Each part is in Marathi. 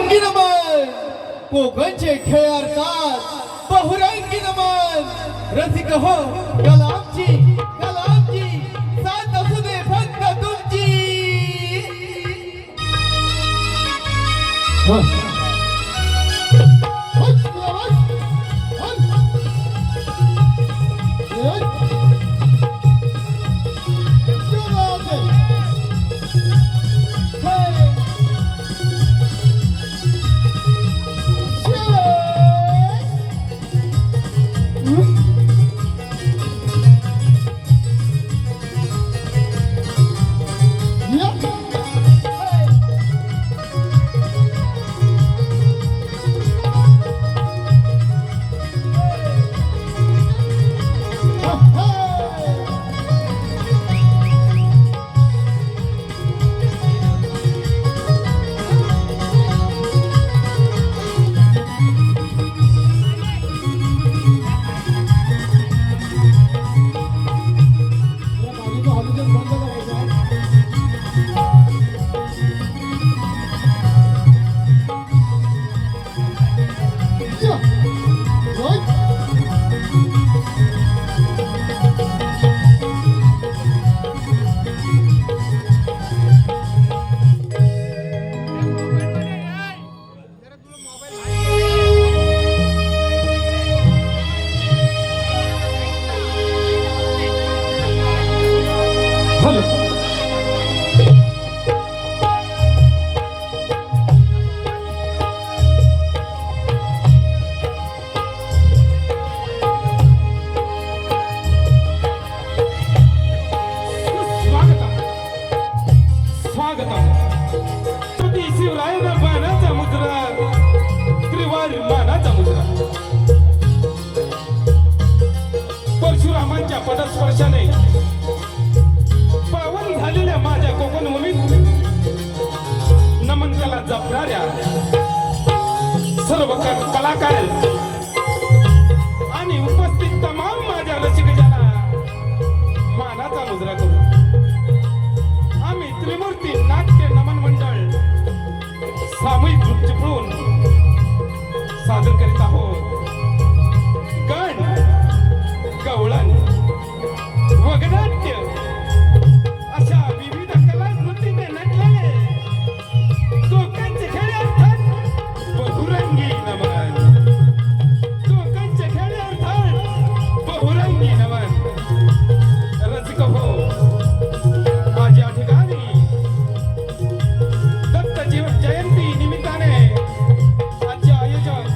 बहुरंगी नमन कोकणचे खेळाडतात बहुरंगी नमन रसिक हो कलामची साथ असू दे फक्त तुमची परशुरामांच्या पदस्पर्शाने पावन झालेल्या माझ्या कोकण भूमीत नमन कला जपणाऱ्या सर्व कलाकार आणि उपस्थित तमाम माझ्या रसिकजना मानाचा मुजरा करू. आम्ही त्रिमूर्ती नाट्य नमन मंडळ सामूहिक रूप चिपळून सादर करीत आहोत. गण गवळण वगनाट्य अशा विविध कलाकृतीने नटलेले कोकणचे खेळ अर्थात बहुरंगी नमन. कोकणचे खेळ अर्थात बहुरंगी नमन. रसिक हो माझ्या ठिकाणी दत्त जयंती निमित्ताने आजचे आयोजक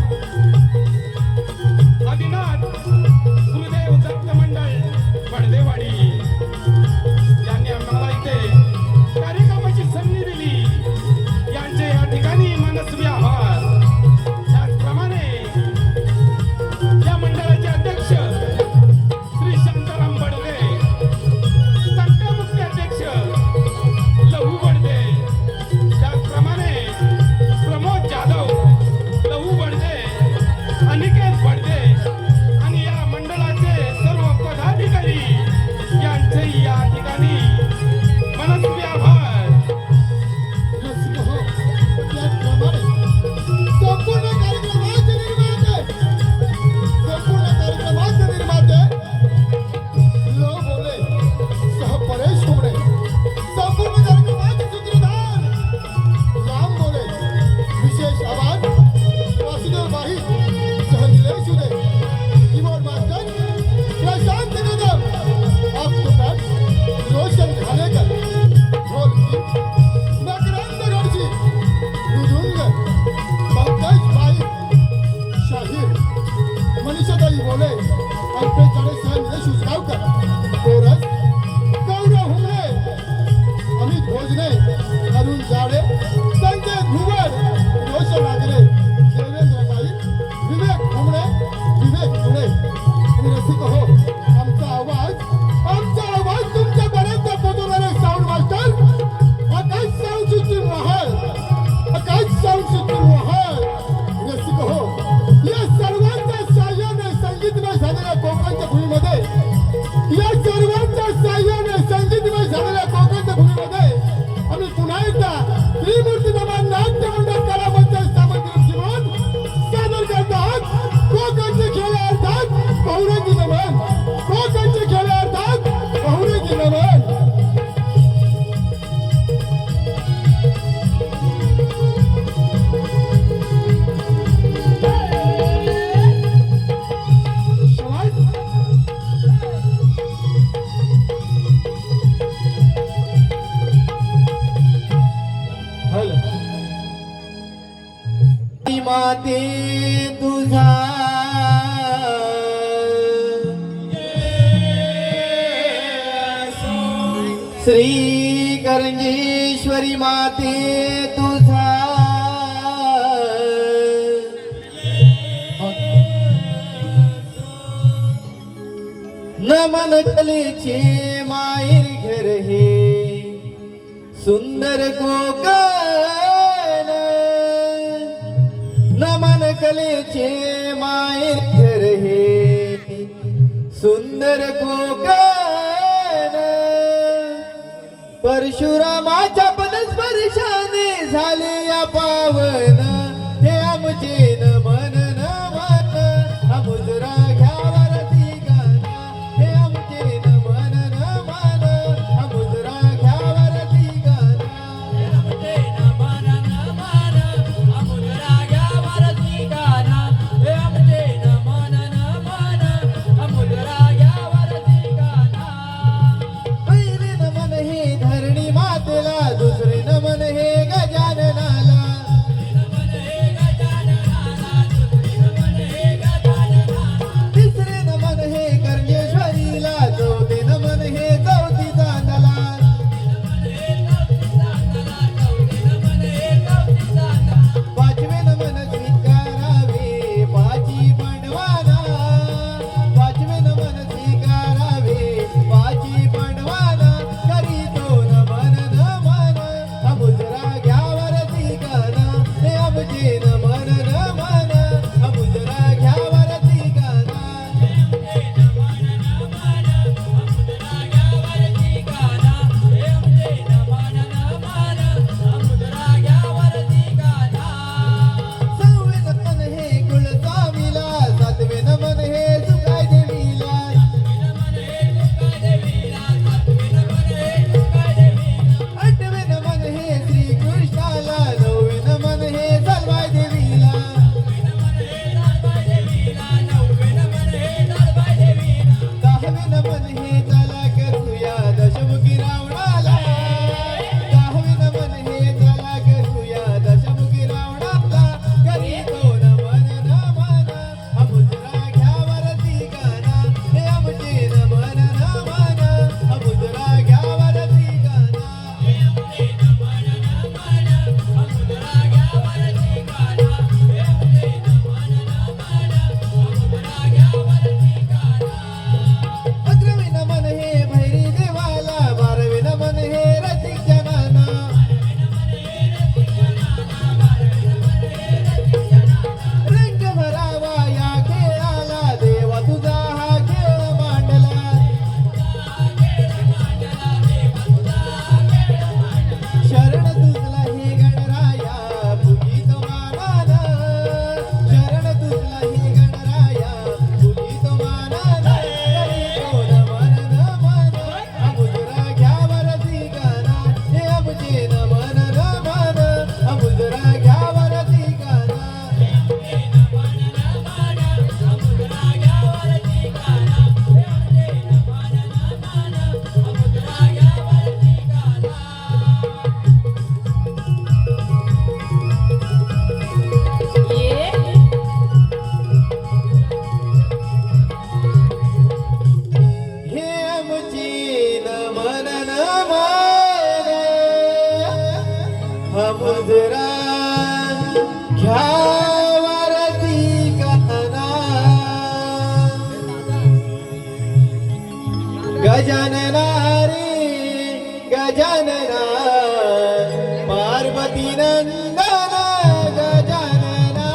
माते तुझा श्री करंजेश्वरी माते तुझा नमन कलेचे माहेर घर हे सुंदर कोकण नमन कलेचे माहेर घर हे सुंदर कोकण परशुरामाच्या पदस्पर्शाने झाले या पावन हे आमचे नमन नमन अमुजरा घ्यावरती गाणं हे आमचे नमन नमन अमुजरा घ्यावरती गाणं हे आमचे नमन नमन अमुजरा घ्यावरती गाणं हे आमचे नमन नमन अमुजरा घ्यावरती गाणं पहिले नमन हे धरणी मातेला दुसरे नमन हे गजाननाला नमन हे गजाननाला दुसरे नमन हे गजाननाला तिसरे नमन हे करंजेश्वरीला चौथे नमन हे चौथी चांदला नमन हे चौथी चांदला चौथे नमन हे चौथी चांदला पाचवे नमन स्वीकारावे पाची पंडवाना पाचवे नमन स्वीकारावे पाची पंडवाना करी तो नमन नमन अमुजरा घ्यावरती गाणं हे आमचे नमन नमन अमुजरा घ्यावरती गाणं हे नमन नमन अमुजरा घ्यावरती गाणं हे आमचे नमन नमन अमुजरा घ्यावरती गाणं सहावे नमन हे कुलस्वामीला सातवे नमन हे सुकाय देवीला नमन हे तुका देवीला सातवे नमन हे तुका देवीला आठवे नमन हे श्रीकृष्णाला नववे नमन हे सलवाय देवीला नमन हे दालबाई देवीला नववे नमन हे दालबाई देवीला दहावे नमन हे चला करूया दशमुखी रावणाला दहावे नमन हे चला करूया दशमुखी रावणाला करी तो नमन नमन अमुजरा घ्यावरती गाणं हे आमचे नमन नमन अमुजरा घ्यावरती गाणं हे आमचे नमन नमन अमुजरा घ्यावरती गाणं हे आमचे नमन नमन अमुजरा घ्यावरती गाणं अकरावे नमन हे भैरी देवाला बारावे नमन हे रसिक जनाना रंग भरावा या खेळाला देवा तुझा हा खेळ मांडला शरण तुझला हे गणराया पूजित मानान शरण तुझला हे गणराया पूजित मानान करी तो नमन नमन अमुजरा घ्यावरती गाणं हे आमचे नमन नमन अमुजरा घ्यावरती गाणं हे आमचे नमन नमन अमुजरा घ्यावरती गाणं गजानना रे गजानना पार्वती नंदन गजानना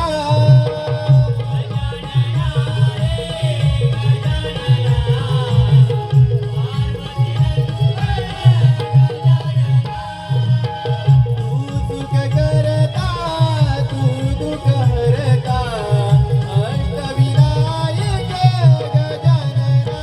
तू सुख करता तू दुःख हरता अष्टविनायक गजानना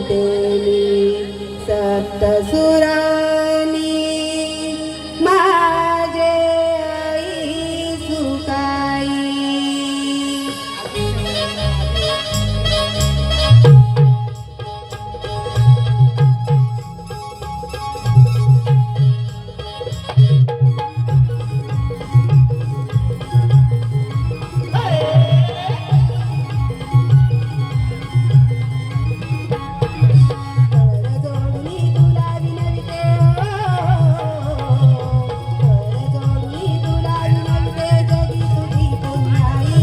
वाजतेली सप्तसुरानी माझे आई सुखाई. जोडणी तुला विनविते जोडणी तुला विनविते जगी तुझी पुण्याई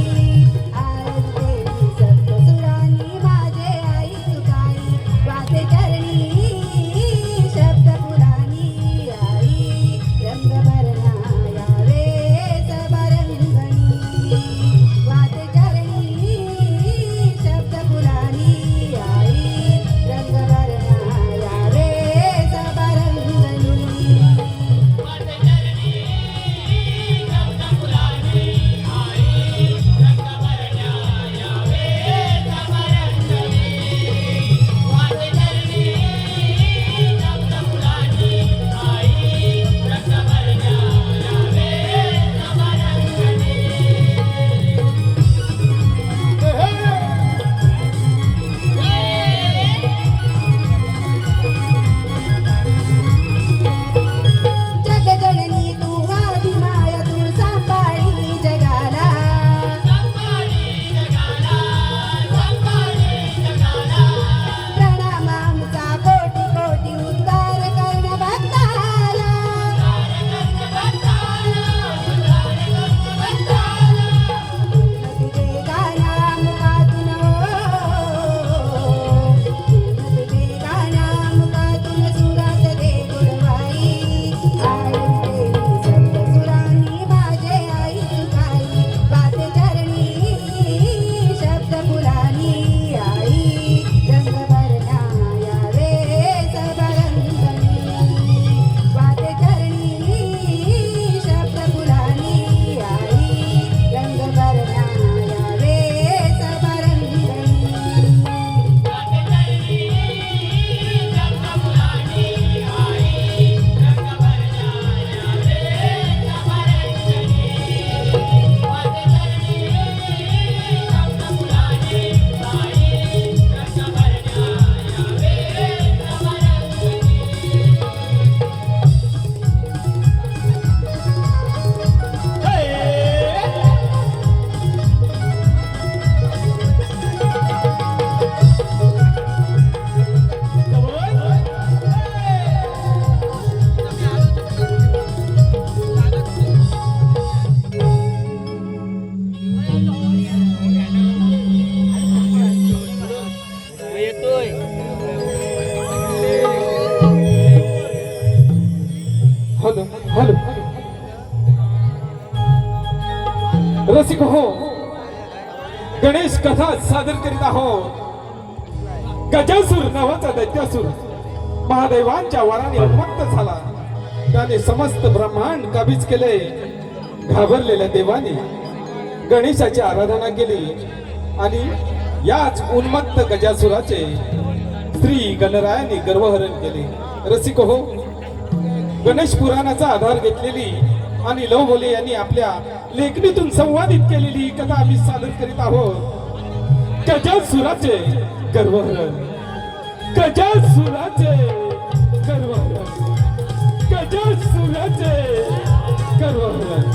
आरती सप्तसुरांनी माझे आई सुखाई वाचे चरणी शब्द पुराणी आई रंगभरणा यावे सबरंगणी वाचे चरणी शब्द पुराणी आई रंगभरणा यावे सबरंगणी. जगजननी तू आधी माया तू सांभाळी जगाला प्रणाम आमचा कोटी कोटी उद्धार कर्ण भक्ताला तुझे गाण्या मुखातून तुझे गाण्या मुखातून सुरात दे गुणवाई आळंदी सप्तसुरांनी माझे आई सुखाई वाचे चरणी शब्द फुलानी आई रंगभरणा यावे सबरंगणी वाचे चरणी शब्द फुलानी आई रंगभरणा यावे सबरंगणी. हॅलो हॅलो रसिक हो गणेश कथा सादर करीत आहोत. गजासूर नावाचा दैत्यासूर महादेवांच्या वराने उन्मत्त झाला. त्याने समस्त ब्रह्मांड काबीज केले. घाबरलेल्या देवाने गणेशाची आराधना केली आणि याच उन्मत्त गजासुराचे श्री गणरायाने गर्वहरण केले. रसिक हो गणेश पुराणाचा आधार घेतलेली आणि लवबोले यांनी आपल्या लेखणीतून संवादित केलेली ही कथा आम्ही सादर करीत आहोत. गजासुराचे गर्वहरण गजासुराचे गर्वहरण गजासुराचे गर्वहरण.